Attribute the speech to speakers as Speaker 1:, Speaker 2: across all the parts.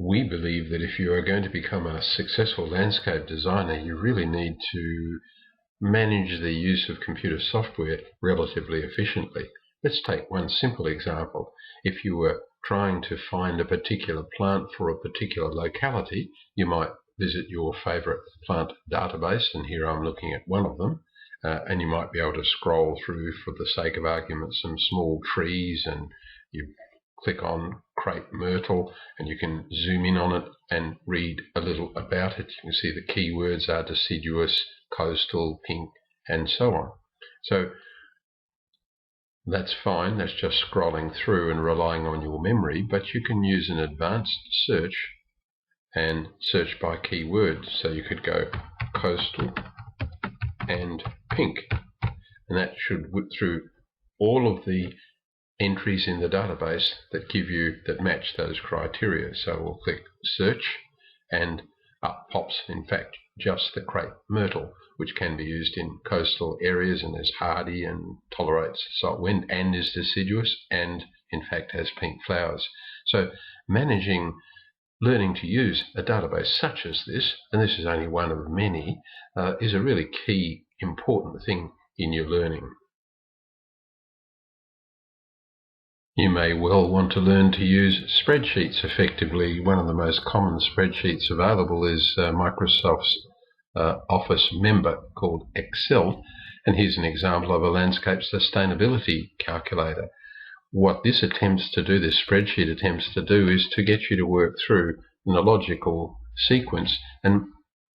Speaker 1: We believe that if you are going to become a successful landscape designer, you really need to manage the use of computer software relatively efficiently. Let's take one simple example. If you were trying to find a particular plant for a particular locality, you might visit your favorite plant database, and here I'm looking at one of them, and you might be able to scroll through, for the sake of argument, some small trees, and you click on crepe myrtle and you can zoom in on it and read a little about it. You can see the keywords are deciduous, coastal, pink, and so on. So that's fine, that's just scrolling through and relying on your memory, but you can use an advanced search and search by keyword. So you could go coastal and pink, and that should whip through all of the entries in the database that match those criteria. So we'll click search, and up pops in fact just the crepe myrtle, which can be used in coastal areas and is hardy and tolerates salt wind and is deciduous and in fact has pink flowers. So learning to use a database such as this, and this is only one of many, is a really key important thing in your learning. You may well want to learn to use spreadsheets effectively. One of the most common spreadsheets available is Microsoft's Office member called Excel, and here's an example of a landscape sustainability calculator. What this spreadsheet attempts to do is to get you to work through in a logical sequence and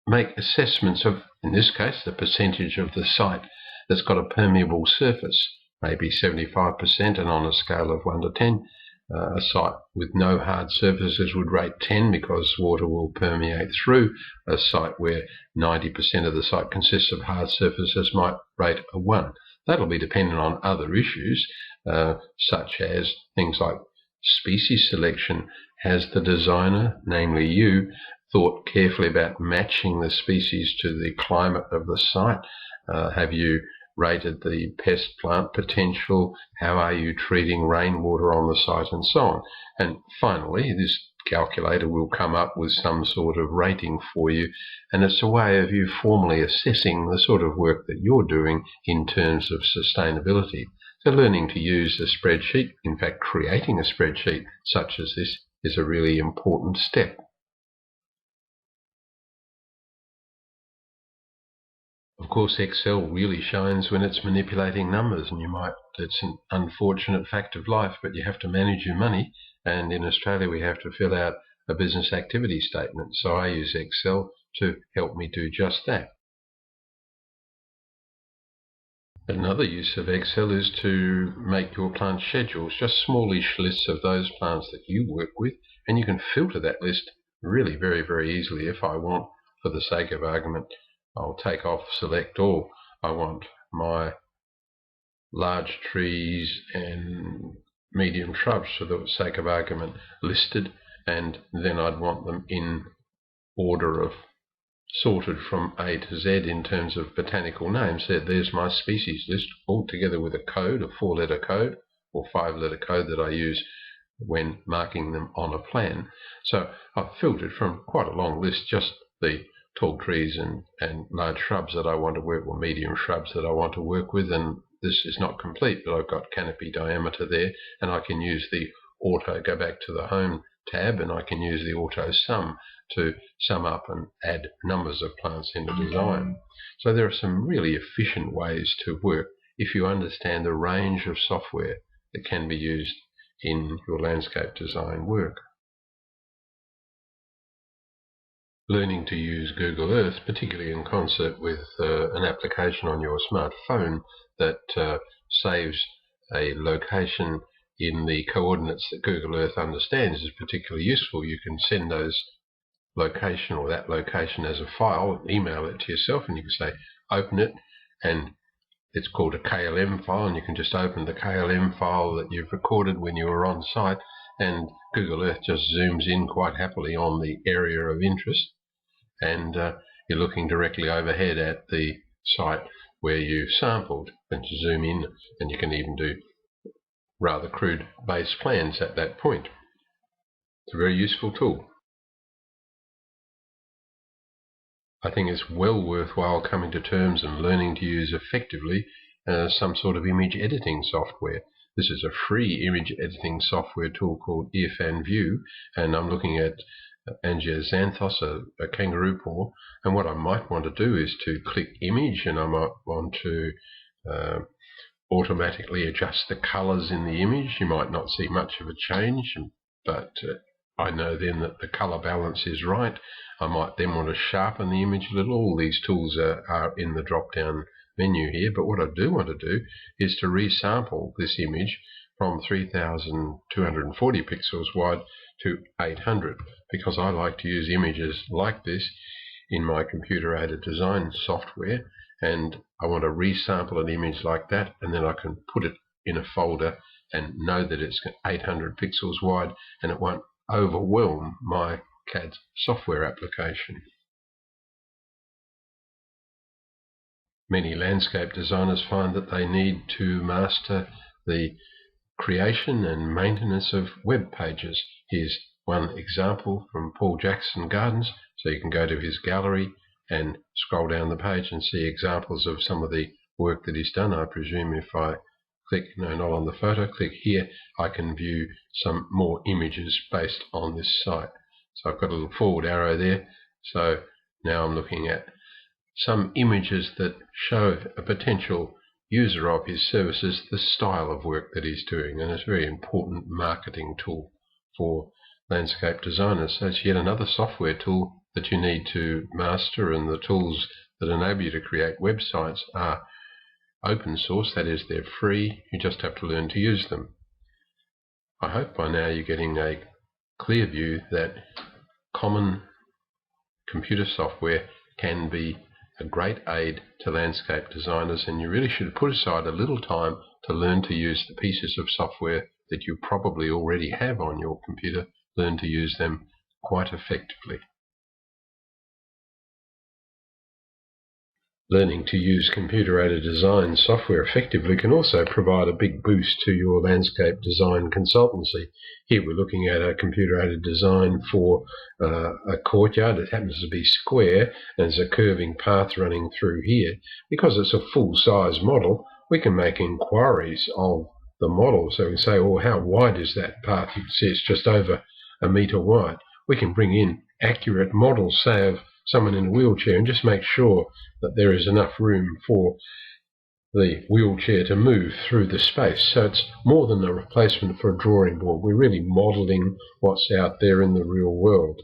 Speaker 1: make assessments of, in this case, the percentage of the site that's got a permeable surface, maybe 75%, and on a scale of 1 to 10, a site with no hard surfaces would rate 10 because water will permeate through. A site where 90% of the site consists of hard surfaces might rate a 1. That'll be dependent on other issues, such as things like species selection. Has the designer, namely you, thought carefully about matching the species to the climate of the site? Have you rated the pest plant potential? How are you treating rainwater on the site, and so on? And finally, this calculator will come up with some sort of rating for you, and it's a way of you formally assessing the sort of work that you're doing in terms of sustainability. So learning to use a spreadsheet, in fact creating a spreadsheet such as this, is a really important step. Of course, Excel really shines when it's manipulating numbers, and it's an unfortunate fact of life, but you have to manage your money, and in Australia we have to fill out a business activity statement. So I use Excel to help me do just that. Another use of Excel is to make your plant schedules, just smallish lists of those plants that you work with, and you can filter that list really very, very easily. If I want, for the sake of argument, I'll take off select all. I want my large trees and medium shrubs, for the sake of argument, listed, and then I'd want them in order of sorted from A to Z in terms of botanical names. There's my species list, all together with a code, a 4-letter code or 5-letter code that I use when marking them on a plan. So I've filtered from quite a long list just the tall trees and large shrubs that I want to work with, or medium shrubs that I want to work with, and this is not complete, but I've got canopy diameter there, and I can use the go back to the home tab, and I can use the auto sum to sum up and add numbers of plants in the design. So there are some really efficient ways to work if you understand the range of software that can be used in your landscape design work. Learning to use Google Earth, particularly in concert with an application on your smartphone that saves a location in the coordinates that Google Earth understands, is particularly useful. You can send that location as a file, email it to yourself, and you can say open it, and it's called a KLM file, and you can just open the KLM file that you've recorded when you were on site, and Google Earth just zooms in quite happily on the area of interest, and you're looking directly overhead at the site where you sampled, and zoom in, and you can even do rather crude base plans at that point. It's a very useful tool. I think it's well worthwhile coming to terms and learning to use effectively some sort of image editing software. This is a free image editing software tool called If and View, and I'm looking at Angioxanthos, a kangaroo paw, and what I might want to do is to click image, and I might want to automatically adjust the colors in the image. You might not see much of a change, but I know then that the color balance is right. I might then want to sharpen the image a little. All these tools are in the drop down menu here, but what I do want to do is to resample this image from 3240 pixels wide to 800, because I like to use images like this in my computer-aided design software, and I want to resample an image like that, and then I can put it in a folder and know that it's 800 pixels wide, and it won't overwhelm my CAD software application. Many landscape designers find that they need to master the creation and maintenance of web pages. Here's one example from Paul Jackson Gardens. So you can go to his gallery and scroll down the page and see examples of some of the work that he's done. I presume if I click, no, not on the photo, click here, I can view some more images based on this site. So I've got a little forward arrow there. So now I'm looking at some images that show a potential user of his services the style of work that he's doing, and it's a very important marketing tool for landscape designers. So it's yet another software tool that you need to master, and the tools that enable you to create websites are open source, that is, they're free. You just have to learn to use them. I hope by now you're getting a clear view that common computer software can be a great aid to landscape designers, and you really should put aside a little time to learn to use the pieces of software that you probably already have on your computer. Learn to use them quite effectively. Learning to use computer-aided design software effectively can also provide a big boost to your landscape design consultancy. Here we're looking at a computer-aided design for a courtyard. It happens to be square, and there's a curving path running through here. Because it's a full-size model, we can make inquiries of the model. So we can say, oh, how wide is that path? You can see it's just over a metre wide. We can bring in accurate models, say of someone in a wheelchair, and just make sure that there is enough room for the wheelchair to move through the space. So it's more than a replacement for a drawing board. We're really modelling what's out there in the real world.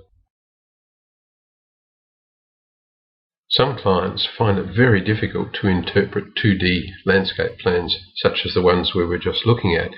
Speaker 1: Some clients find it very difficult to interpret 2D landscape plans, such as the ones we were just looking at.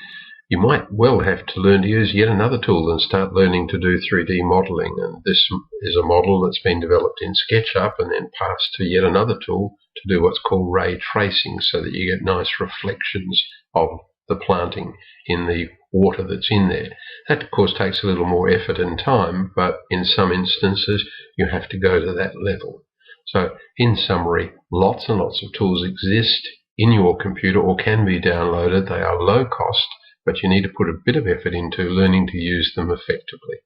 Speaker 1: You might well have to learn to use yet another tool and start learning to do 3D modelling. And this is a model that's been developed in SketchUp and then passed to yet another tool to do what's called ray tracing, so that you get nice reflections of the planting in the water that's in there. That, of course, takes a little more effort and time, but in some instances you have to go to that level. So, in summary, lots and lots of tools exist in your computer or can be downloaded. They are low cost, but you need to put a bit of effort into learning to use them effectively.